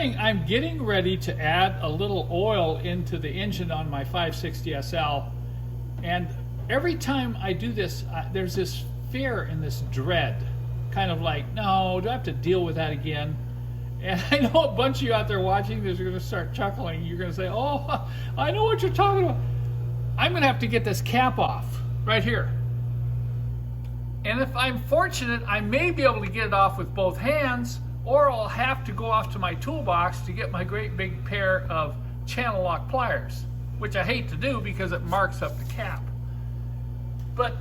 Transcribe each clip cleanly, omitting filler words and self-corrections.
morning I'm getting ready to add a little oil into the engine on my 560 SL, and every time I do this, there's this fear and this dread, kind of like, no, do I have to deal with that again? And I know a bunch of you out there watching this are going to start chuckling. You're going to say, oh, I know what you're talking about. I'm going to have to get this cap off right here. And if I'm fortunate, I may be able to get it off with both hands, or I'll have to go off to my toolbox to get my great big pair of channel lock pliers, which I hate to do because it marks up the cap. But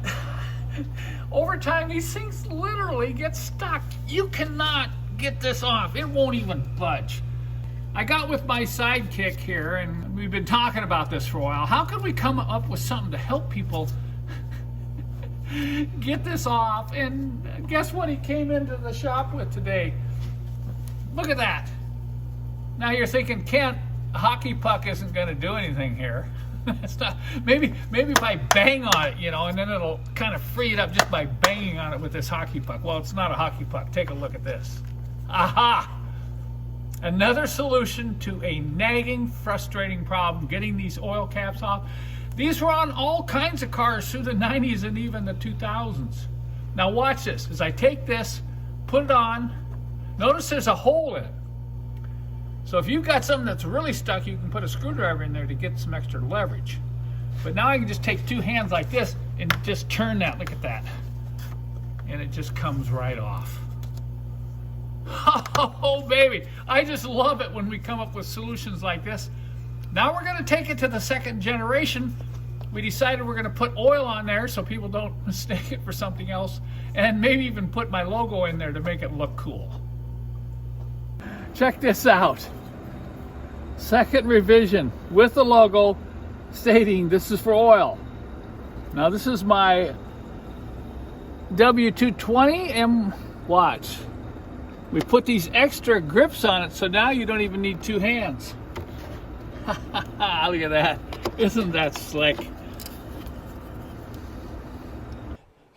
over time, these things literally get stuck. You cannot get this off. It won't even budge. I got with my sidekick here, and we've been talking about this for a while. How can we come up with something to help people get this off? And guess what he came into the shop with today? Look at that. Now you're thinking, Kent, a hockey puck isn't going to do anything here. It's not. Maybe if I bang on it, you know, and then it'll kind of free it up just by banging on it with this hockey puck. Well, it's not a hockey puck. Take a look at this. Aha! Another solution to a nagging, frustrating problem, getting these oil caps off. These were on all kinds of cars through the 90s and even the 2000s. Now watch this. As I take this, put it on, notice there's a hole in it. So if you've got something that's really stuck, you can put a screwdriver in there to get some extra leverage. But now I can just take two hands like this and just turn that. Look at that. And it just comes right off. Oh, baby. I just love it when we come up with solutions like this. Now we're going to take it to the second generation. We decided we're going to put oil on there so people don't mistake it for something else, and maybe even put my logo in there to make it look cool. Check this out. Second revision with the logo stating this is for oil. Now this is my W220 and watch. We put these extra grips on it so now you don't even need two hands. Look at that. Isn't that slick?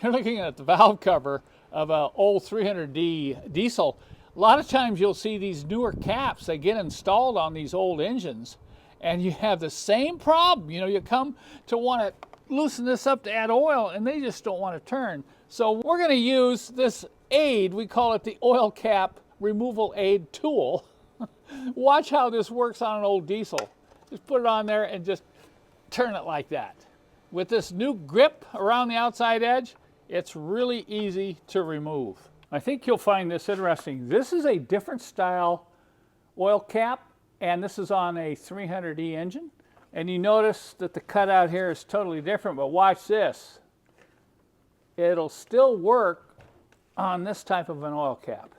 You're looking at the valve cover of an old 300D diesel. A lot of times you'll see these newer caps that get installed on these old engines, and you have the same problem. You know, you come to want to loosen this up to add oil and they just don't want to turn. So we're going to use this aid. We call it the oil cap removal aid tool. Watch how this works on an old diesel. Just put it on there and just turn it like that. With this new grip around the outside edge, it's really easy to remove. I think you'll find this interesting. This is a different style oil cap, and this is on a 300E engine. And you notice that the cutout here is totally different, but watch this. It'll still work on this type of an oil cap.